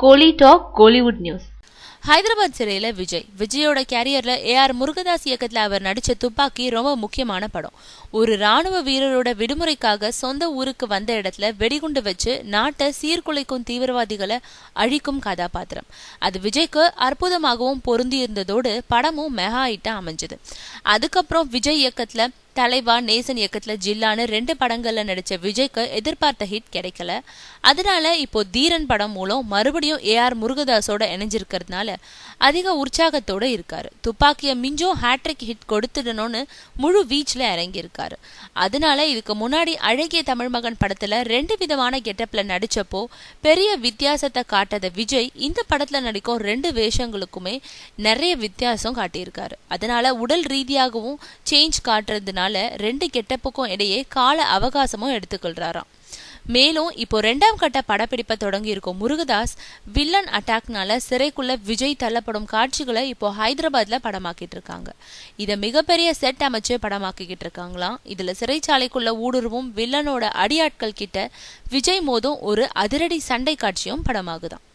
கோலி talk Kollywood news. Hyderabad சிறையில விஜயோட கேரியர்ல AR Murugadoss இயக்கத்துல அவர் நடிச்ச துப்பாக்கி ரொம்ப முக்கியமான படம். ஒரு ராணுவ வீரரோட விடுமுறைக்காக சொந்த ஊருக்கு வந்த இடத்துல வெடிகுண்டு வச்சு நாட்டை சீர்குலைக்கும் தீவிரவாதிகளை அழிக்கும் கதாபாத்திரம். அது விஜய்க்கு அற்புதமாகவும் பொருந்தி இருந்ததோடு படமும் மெகா ஹிட்டா அமைஞ்சது. அதுக்கப்புறம் விஜய் இயக்கத்துல தலைவா, நேசன் இயக்கத்துல ஜில்லான்னு 2 படங்கள்ல நடிச்ச விஜய்க்கு எதிர்பார்த்த ஹிட் கிடைக்கல. அதனால இப்போ தீரன் படம் மூலம் மறுபடியும் ஏஆர் முருகதாஸோட இணைஞ்சிருக்கிறதுனால அதிக உற்சாகத்தோட இருக்காரு. துப்பாக்கிய மிஞ்சும் ஹேட்ரிக் ஹிட் கொடுத்துடணும்னு முழு வீச்ல இறங்கி இருக்காரு. அதனால இதுக்கு முன்னாடி அழகிய தமிழ் மகன் படத்துல 2 விதமான கெட்டப்ல நடிச்சப்போ பெரிய வித்தியாசத்தை காட்டாத விஜய் இந்த படத்துல நடிக்கும் 2 வேஷங்களுக்குமே நிறைய வித்தியாசம் காட்டியிருக்காரு. அதனால உடல் ரீதியாகவும் சேஞ்ச் காட்டுறதுனால 2 கெட்டப்புக்கும் இடையே கால அவகாசமும் எடுத்துக்கொள்றாராம். மேலும் இப்போ 2ஆம் கட்ட படப்பிடிப்பை தொடங்கி இருக்கும் முருகதாஸ் வில்லன் அட்டாக்னால சிறைக்குள்ள விஜய் தள்ளப்படும் காட்சிகளை இப்போ ஹைதராபாத்ல படமாக்கிட்டு இருக்காங்க. இதை மிகப்பெரிய செட் அமைச்சு படமாக்கிட்டு இருக்காங்களாம். இதுல சிறைச்சாலைக்குள்ள ஊடுருவும் வில்லனோட அடியாட்கள் கிட்ட விஜய் மோதும் ஒரு அதிரடி சண்டை காட்சியும் படமாகுதான்.